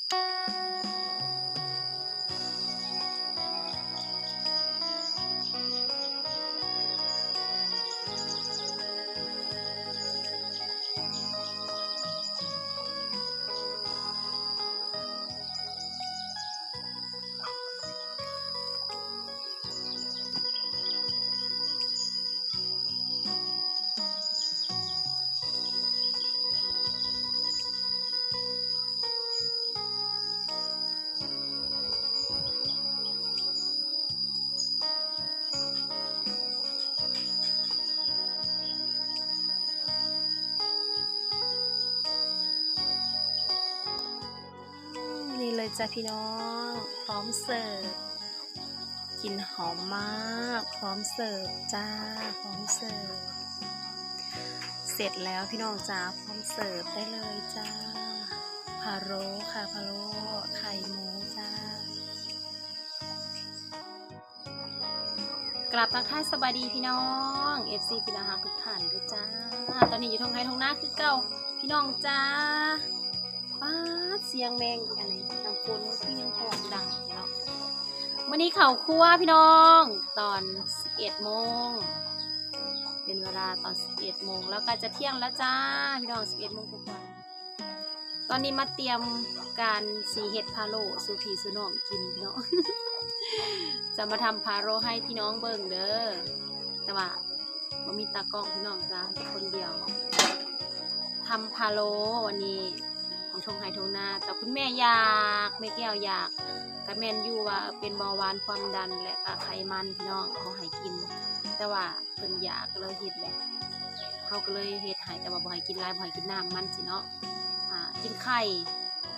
นี่เลยจ้ะพี่น้องพร้อมเสิร์ฟกลิ่นหอมมากพร้อมเสิร์ฟจ้าพร้อมเสิร์ฟเสร็จแล้วพี่น้องจ้าพร้อมเสิร์ฟได้เลยจ้าพะโล้ค่ะพะโล้ไข่หมูจ้ากลับมาค่ะสบายดีพี่น้อง FC พี่น้องทุกท่านด้วยจ้าตอนนี้อยู่ทงไทยทงหน้าคือเก่าพี่น้องจ้าป้าเสียงแมงอะไรน้ำฝนที่ยังหอนดังเนาะวันนี้เข่าครัวพี่น้องตอน11 โมงเป็นเวลาตอน11 โมงแล้วก็จะเที่ยงแล้วจ้าพี่น้อง11 โมงทุกวันตอนนี้มาเตรียมการสีเห็ดพาโลสู่พี่สู่น้องกินพี่น้อง จะมาทำพาโลให้พี่น้องเบิ่งเด้อแต่ว่าบ่มีตากล้องพี่น้องจ้าคนเดียวทำพาโลวันนี้ของชงไฮโทนาแต่คุณแม่อยากแม่แก้วอยากกับแม่นอยู่ว่าเป็นเบาหวานความดันและไขมันพี่น้องเขาให้กินแต่ว่าเพิ่นอยากก็เลยเฮ็ดแหละเขาก็เลยเฮ็ดให้แต่ว่าบ่ให้กินหลายบ่ให้กินน้ำมันสิเนาะกินไข่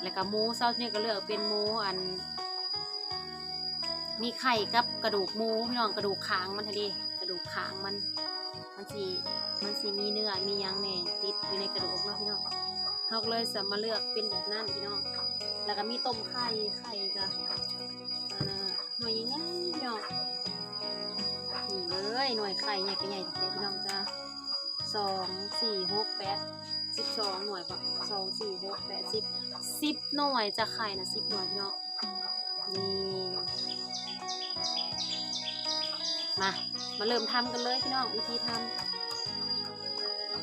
แล้วก็หมูเช้าเนี่ยก็เลือกเป็นหมูอันมีไข่กับกระดูกหมูพี่น้องกระดูกขางมันทีเดีกระดูกขางมันสิมีเนื้อมียังแหน่ติดอยู่ในกระดูกเนาะพี่น้องเขาเลยจะมาเลือกเป็นแบบนั้นพี่น้องแล้วก็มีต้มไข่กับหน่วยง่ายๆพี่น้องนี่เลยหน่วยไข่ใหญ่ก็ใหญ่พี่น้องจ้า2 4 6 8 12หน่วยปะ2 4 6 8 10หน่วยจะไข่นะ10หน่วยพี่น้องนี่มาเริ่มทำกันเลยพี่น้องวิธีทำ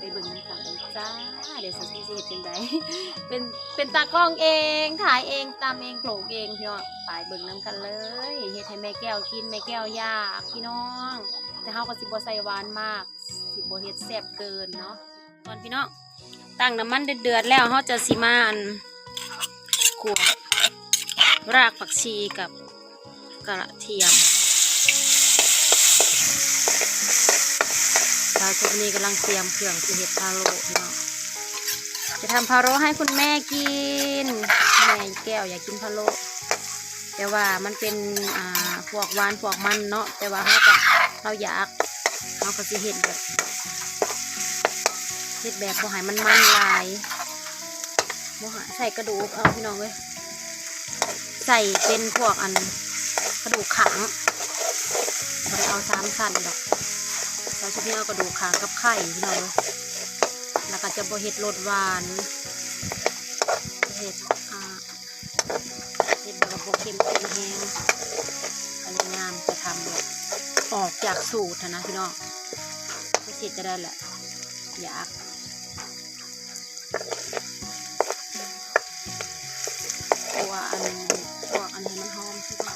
ไปเบิ่งน้ำกันเลยจ้าเดี๋ยวสักทีจะเห็นเป็นไงเป็นตากล้องเองถ่ายเองตามเองโขลกเองพี่น้องไปเบิ่งน้ำกันเลยเฮ็ดให้แม่แก้วกินแม่แก้วยากพี่น้องแต่เฮาก็สิบ่ใส่หวานมากสิบ่เฮ็ดแซ่บเกินเนาะตอนพี่น้องตั้งน้ำมันเดือดแล้วเฮาจะสิมาคั่วรากผักชีกับกระเทียมเราชุดนี้กำลังเตรียมเครื่องที่เห็ดพาโล้พี่น้องจะทำพาโล้ให้คุณแม่กินแม่แก้วอยากกินพาโล้แต่ว่ามันเป็นพวกหวานพวกมันเนาะแต่ว่าเราอยากเราก็จะเห็ดแบบพอหายมันลายพอหายใส่กระดูกเอาพี่น้องเว้ยใส่เป็นพวกกระดูกขังเราเอา3 สั้นดอกเราชุดนี้เอากระดูกขากับไข่พี่น้องแล้วก็จะบะเห็ดรสหวานเห็ดแบบโบเค็มแห้งอะไรงามจะทำแบบออกจากสูตรนะพี่น้องก็เสร็จจะได้แหละอยากตัวอันนี้มันหอมใช่ปะ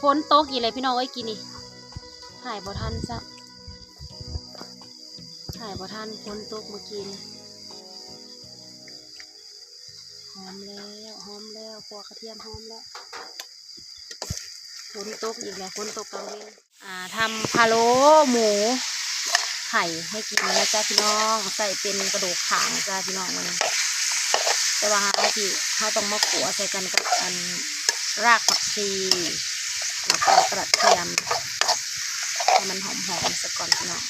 ฝนตกอีเลยพี่น้องเอ้ยกินนี่ถ่ายบ่ทันซะถ่ายบ่ทันฝนตกเมื่อกี้นี่หอมแล้วพวกกระเทียมหอมแล้วฝนตกอีกแล้วฝนตกกลางเว้นทำพะโล้หมูไข่ให้กินนะจ๊ะพี่น้องใส่เป็นกระดูกขางจ้ะพี่น้องมันแต่ว่าเขาต้องมาขัวใส่กันกับรากผักชีแล้วก็กระเทียมให้มันหอมๆสักก่อนพี่น้อง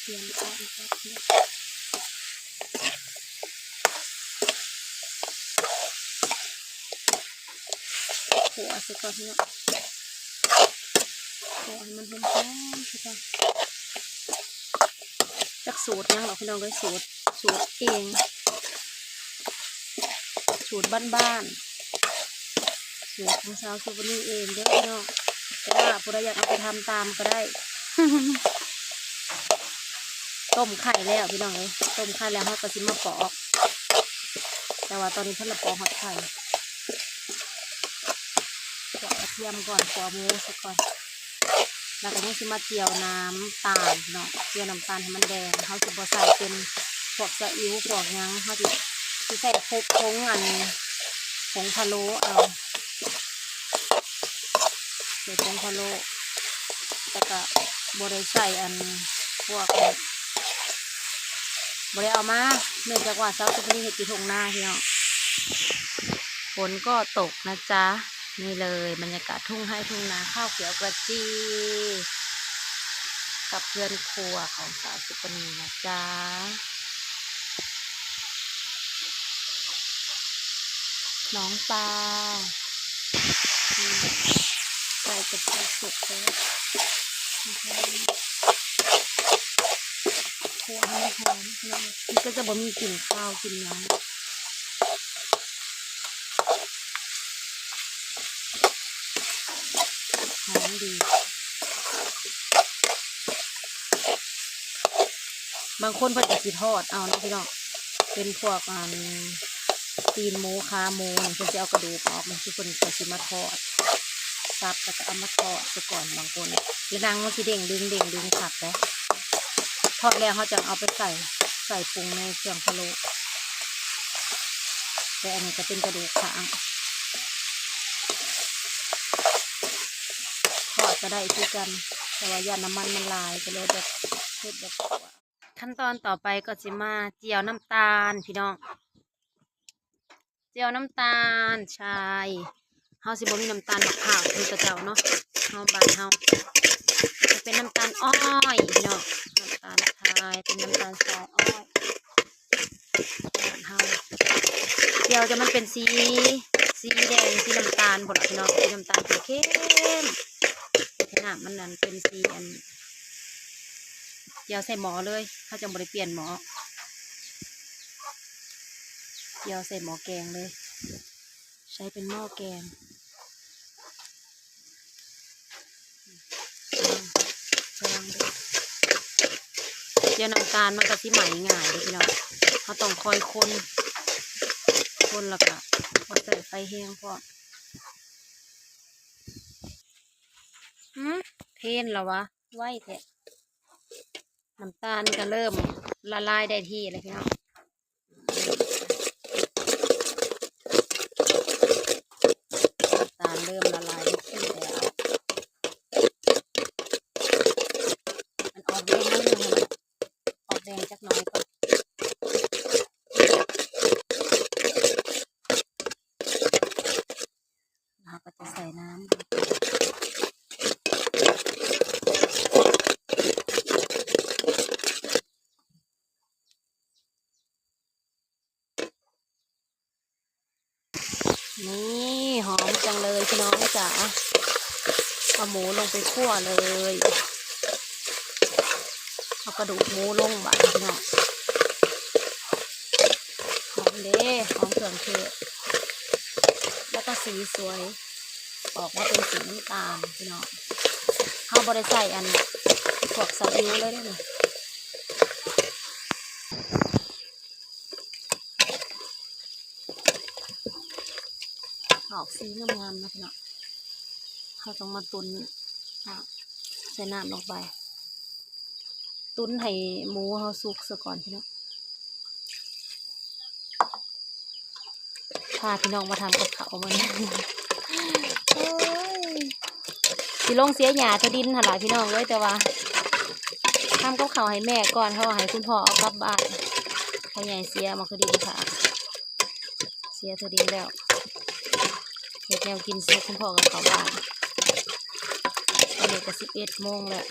เตรียมก้อน ขัวใส่ก่อนพี่น้องขัวให้มันหอมๆใช่ปะจักสูตรยังหรอพี่น้องก็สูตรเองสูตรบ้านๆสูตรของสาวสุวรรณีเองเด้อพี่น้องแต่ว่าผู้ใดอยากเอาไปทำตามก็ได้ ต้มไข่แล้วพี่น้องเลยต้มไข่แล้วเขาก็สิมาปอกแต่ว่าตอนนี้เพิ่นละปอกหอดไข่ปอกกระเทียมก่อนปอกหมูสักก่อนแล้วก็ยังสิมาเจียวน้ำตาลเนาะเจียวน้ำตาลให้มันแดงเขาจะบ่ใส่เป็นพวกซีอิ๊วพวกยังเขาจะใส่ผงอันผงพะโล้เอาใส่ผงพะโล้แต่ก็บ่ได้ใส่อันพวกบ่ได้เอามาเนื่องจากว่าสาวสุวรรณีเฮ็ดอยู่ทุ่งนาพี่น้องฝนก็ตกนะจ๊ะนี่เลยบรรยากาศทุ่งให้ทุ่งนาข้าวเขียวกระจีกับเพื่อนครัวของสาวสุวรรณีนะจ๊ะน้องปลาใส่กระเทียมสุกเลยครัวให้หอมมันก็จะบ่มีกลิ่นข้าวกลิ่นน้ำหอมดีบางคนเพิ่นก็สิทอดเอานะพี่น้องเป็นพวกตีนหมูขาหมูเพิ่นสิเอากระดูกออกมันสิเพิ่นก็สิมาทอดซับแล้วก็เอามาทอดซะก่อนบางคนแล้วนางมันสิเด้งดึงขัดแล้วทอดแล้วเขาจะเอาไปใส่ปรุงในเครื่องพะโล้แต่อันนี้จะเป็นกระดูกขางทอดก็ได้คือกันแต่ว่าย่าน้ำมันมันลายก็เลยแบบเผ็ดแบบขั้นตอนต่อไปก็จะมาเจียวน้ำตาลพี่น้องเจียวน้ำตาลชายเฮาสิบ่มีน้ำตาลมะพร้าวคือกระเจ้าเนาะเฮาบ้านเฮาจะเป็นน้ำตาลอ้อยพี่น้องน้ำตาลชายเป็นน้ำตาลทรายอ้อยบ้านเฮาเจียวจะมันเป็นสีแดงสีน้ำตาลบ่ล่ะพี่น้องสีน้ำตาลเข้มขนาดมันนั่นเป็นสีอันเจียวใส่หม้อเลยถ้าจะบ่ได้เปลี่ยนหม้อเจียวใส่หม้อแกงเลยใช้เป็นหม้อแกงเจียวน้ำตาลมันก็สิไหมง่ายเลยพี่น้องเขาต้องคอยคนแล้วก็พอใส่ไฟแห้งพอเพลนแล้ววะไหวแท้น้ำตาลก็เริ่มละลายได้ที่เลยพี่น้องน้ำตาลเริ่มละลายได้ที่แล้วมันออกแดงนิดนึงออกแดงจักหน่อยก่อนเราก็จะใส่น้ำนี่หอมจังเลยพี่น้องจ๋าเอาหมูลงไปคั่วเลยเอากระดูกหมูลงบ้างพี่น้องหอมเด้หอมเครื่องเทศแล้วก็สีสวยออกมาเป็นสีน้ำตาลพี่น้องเขาบริใส่อันพวกซีอิ๊วเลยได้ไหมออกสีงามๆนะพี่น้องเขาต้องมาตุนใส่น้ำลงไปตุนให้หมูเขาสุกซะก่อนพี่น้องพาพี่น้องมาทำกับเขาวันนี้สิลงเสียหยาทดินหลายพี่น้องเลยแต่ว่าทำกับเขาให้แม่ก่อนเขาให้คุณพ่อเอากลับบ้านเขาใหญ่เสียมาคือดินค่ะเสียทดินแล้วเห็ดแนวกินเสียคุณพ่อกับเขาบ้านตอนนี้ก็11 โมงแล้ว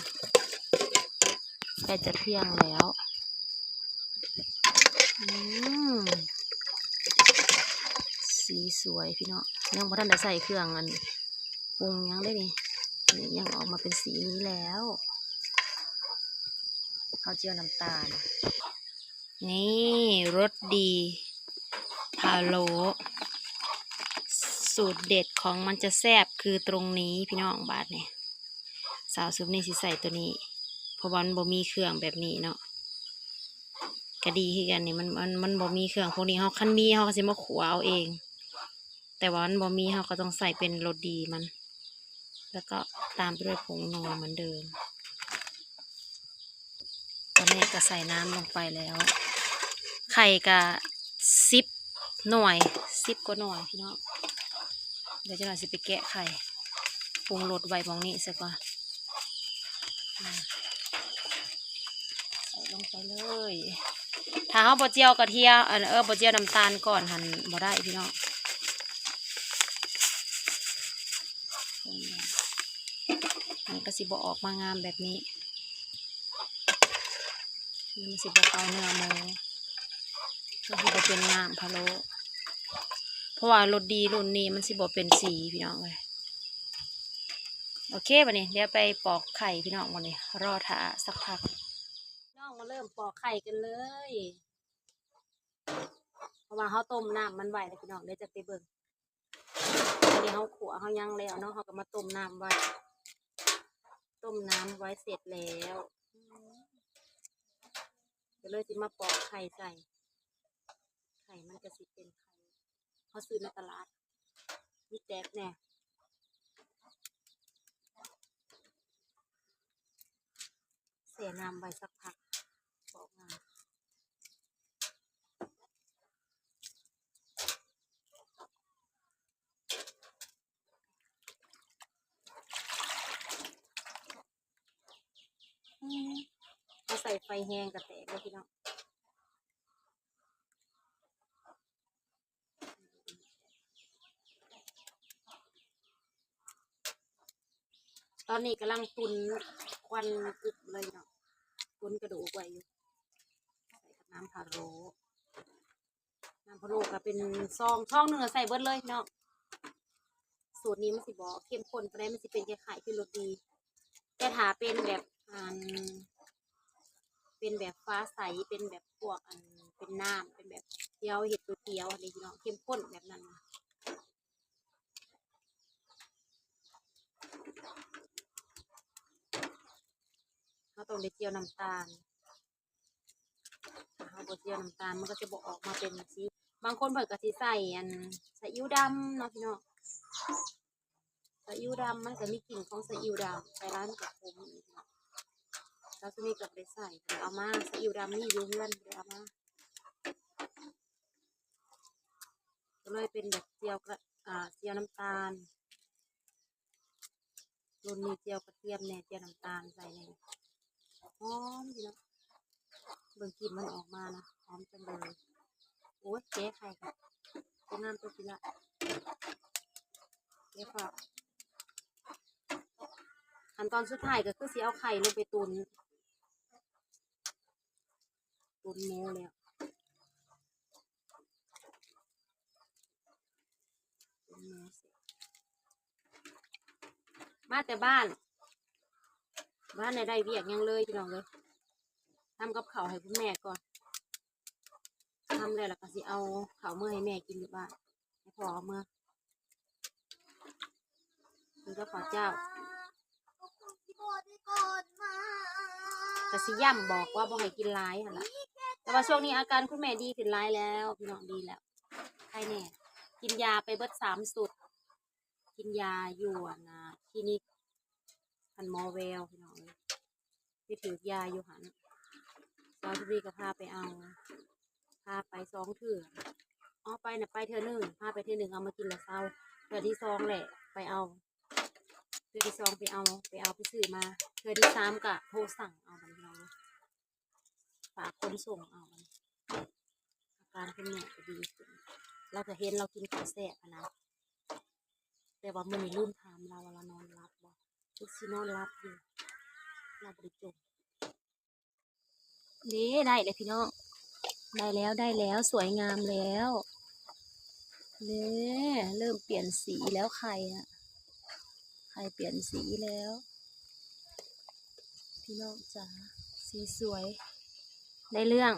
ใกล้จะเที่ยงแล้วสีสวยพี่น้อง ยังพอท่านได้ใส่เครื่องอันปรุงยังได้นี่นี่ยังออกมาเป็นสีนี้แล้วข้าวเจียวน้ำตาลนี่รสดีพะโล้สูตรเด็ดของมันจะแซ่บคือตรงนี้พี่น้องบาทเนี่ยสาวซุปนี่สิใส่ตัวนี้เพราะวันบ่มีเครื่องแบบนี้เนาะก็ดีคือกันนี่มันบ่มีเครื่องพวกนี้เขาคันมีเขาก็สิมาขัวเอาเองแต่ว่ามันบ่มีเขาก็ต้องใส่เป็นรสดีมันแล้วก็ตามไปด้วยผงนัวเหมือนเดิมตอนนี้ก็ใส่น้ำลงไปแล้วไข่กะ10 หน่วย10 กว่าหน่วยพี่น้องเดี๋ยวจะหน่อยสิไปแกะไข่ปรุงรสไว้มองนี้ซะก่อนใส่ลงไปเลยถ้าเขาบ่เจียวกระเทียมบ่เจียวน้ำตาลก่อนหั่นบ่ได้พี่น้องมันก็สิบ่ออกมางามแบบนี้มันสิบ่เข้าเนื้อหมูมันสิบ่เป็นน้ำพะโล้เพราะว่ารสดีรุ่นนี้มันสิบ่เป็นสีพี่น้องเลยโอเคบัดนี้เดี๋ยวไปปอกไข่พี่น้องบัดนี้รอท่าสักพักน้องมาเริ่มปอกไข่กันเลยเพราะว่าเขาต้มน้ำมันไว้แล้วพี่น้องเดี๋ยวจะไปเบิ่งอันนี้เขาขัวเขายังแล้วเนาะเขาก็มาต้มน้ำไว้ต้มน้ำไว้เสร็จแล้วเดี๋ยวเลยสิมาปอกไข่ใส่ไข่มันก็สิเป็นไข่เขาซื้อในตลาดมีแตกแน่เสียน้ำไว้สักพักปอกน้ำเขาใส่ไฟแห้งกระแตกเลยพี่น้องตอนนี้กำลังตุนควันกึบเลยเนาะตุนกระดูกไว้อยู่ใส่กับน้ำพะโล้น้ำพะโล้ก็เป็นช่องหนึ่งใส่เบิดเลยเนาะสูตรนี้มันสิบอกเข้มข้นไปได้มันสิเป็นแค่ไข่ที่รสดีแต่ถ้าเป็นแบบเป็นแบบฟ้าใสเป็นแบบพวกเป็นน้ำเป็นแบบเกี๊ยวเห็ดตัวเกี๊ยวอะไรพี่น้องเข้มข้นแบบนั้นนะเราต้องได้เจียวน้ำตาลเขาบดเจียวน้ำตาลมันก็จะบอกออกมาเป็นสีบางคนเพิ่นก็สิใส่ซีอิ๊วดำเนาะพี่น้องซีอิ๊วดำมันก็มีกลิ่นของซีอิ๊วดำใส่ร้านกับผมแล้วทีนี้ก็ไปใส่เอามาซีอิ๊วดำนี่อยู่เพื่อนไปเอามาก็เลยเป็นแบบเจียวเจียวน้ำตาลรุ่นนี้เจียวกระเทียมแน่เจียวน้ำตาลใส่แน่หอมพี่น้องเบิ่งกลิ่นมันออกมานะหอมจังเลยโอ้ยเจ๊ไข่ค่ะเป็นงามตัวสิละเจ๊ค่ะขั้นตอนสุดท้ายก็คือสิเอาไข่ลงไปตุนหมูแล้วตุนหมูเสร็จมาแต่บ้านในได้เวียกยังเลยพี่น้องเลยทำกับข้าวให้คุณแม่ก่อนทำได้แล้วก็สิเอาข้าวเมื่อให้แม่กินอยู่บ้านให้พ่อเมื่อคือก็ขอเจ้าแต่สิย่ำบอกว่าบ่ให้กินร้ายหั่นล่ะแต่ว่าช่วงนี้อาการคุณแม่ดีขึ้นร้ายแล้วพี่น้องดีแล้วใครแน่กินยาไปเบิด3 สุดกินยาอยู่นะคลินิกพันหมอแววพี่น้องเลยไปถือยาอยู่หันซอยทุบีก็พาไปเอาพาไป2 เถื่อไปน่ะไปเถื่อ1พาไปเถื่อ1เอามากินแล้วเศร้าเถื่อที่2แหละไปเอาเถื่อที่2ไปเอาไปซื้อมาเถื่อที่3ก็โทรสั่งเอาบันเราฝากคนส่งเอาอาการคุณแม่ก็ดีขึ้นเราจะเห็นเรากินข้าวแซ่บนะแต่ว่ามื้อนี้ลืมถามเราว่าเรานอนรับบ่คือสินอนรับอยู่เราบ่ได้จบได้เลยพี่น้องได้แล้วสวยงามแล้ว เนี่ยเริ่มเปลี่ยนสีแล้วไข่อะไข่เปลี่ยนสีแล้ว พี่น้องจ๋าสีสวยได้เรื่อง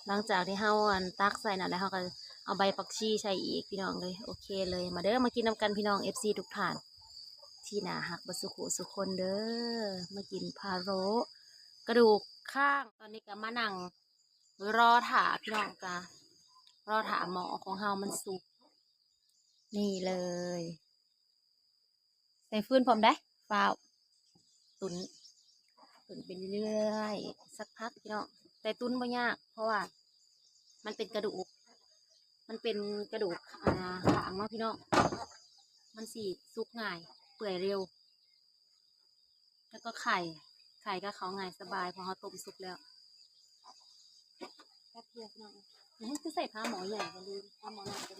หลังจากที่เฮาตักใส่น่ะแล้วเฮาก็เอาใบผักชีใส่อีกพี่น้องเลยโอเคเลยมาเด้อมากินน้ำกันพี่น้อง FC ทุกท่านที่น่าหักบสุขุสุคนเด้อมากินพาโรกระดูกข้างตอนนี้ก็มานั่งรอถาพี่น้องจ้ารอถาหมอของเฮามันสุกนี่เลยใส่ฟืนพร้อมได้ฟ้าวตุน ตุ๋นไปเรื่อยๆสักพักพี่น้องแต่ตุ๋นไม่ยากเพราะว่ามันเป็นกระดูกมันเป็นกระดูกขางเนาะพี่น้องมันสีสุกง่ายเปื่อยเร็วแล้วก็ไข่ก็เขาง่ายสบายพอเขาต้มสุกแล้วแป๊บเดียวพี่น้องคือใส่ผ้าหมอใหญ่กันเลยผ้าหมอใหญ่กัน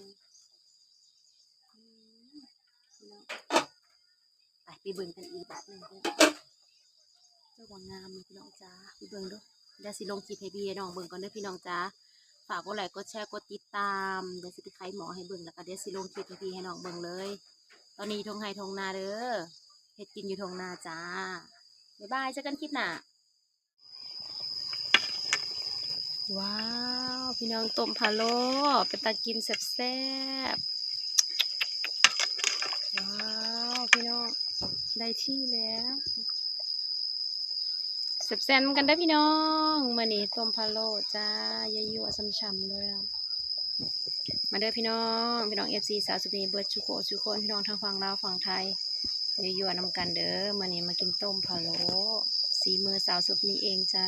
พี่น้องไปเบิ่งกันอีกแบบหนึ่งเจ้าว่างามเลยพี่น้องจ้าไปเบิ่งดูเดี๋ยวสิลงคลิปให้พี่น้องเบิ่งก่อนเด้อพี่น้องจ้าฝากกดไลค์กดแชร์กดติดตามเดี๋ยวสิไปไขหมอให้เบิ่งแล้วก็เดี๋ยวสิลงคลิปให้พี่ให้น้องเบิ่งเลยตอนนี้ทงไห้ทงนาเด้อเฮ็ดกินอยู่ทงนาจ้าบ๊ายบายเจอกันคลิปหน้าว้าวพี่น้องต้มพะโล้เป็นตากินแซ่บๆว้าวพี่น้องได้ที่แล้วแซ่บๆกันได้อพี่น้องมื้อนี้ต้มพะโล้จ้ายั่วๆช่ำๆเลยมาเด้อพี่น้องเอฟซีสาวสุนีเบิร์ดชุโกชุคนพี่น้องทางฝั่งลาวฝั่งไทยยั่วๆนำกันเด้อมื้อนี้มากินต้มพะโล้สีมือสาวสุนีเองจ้า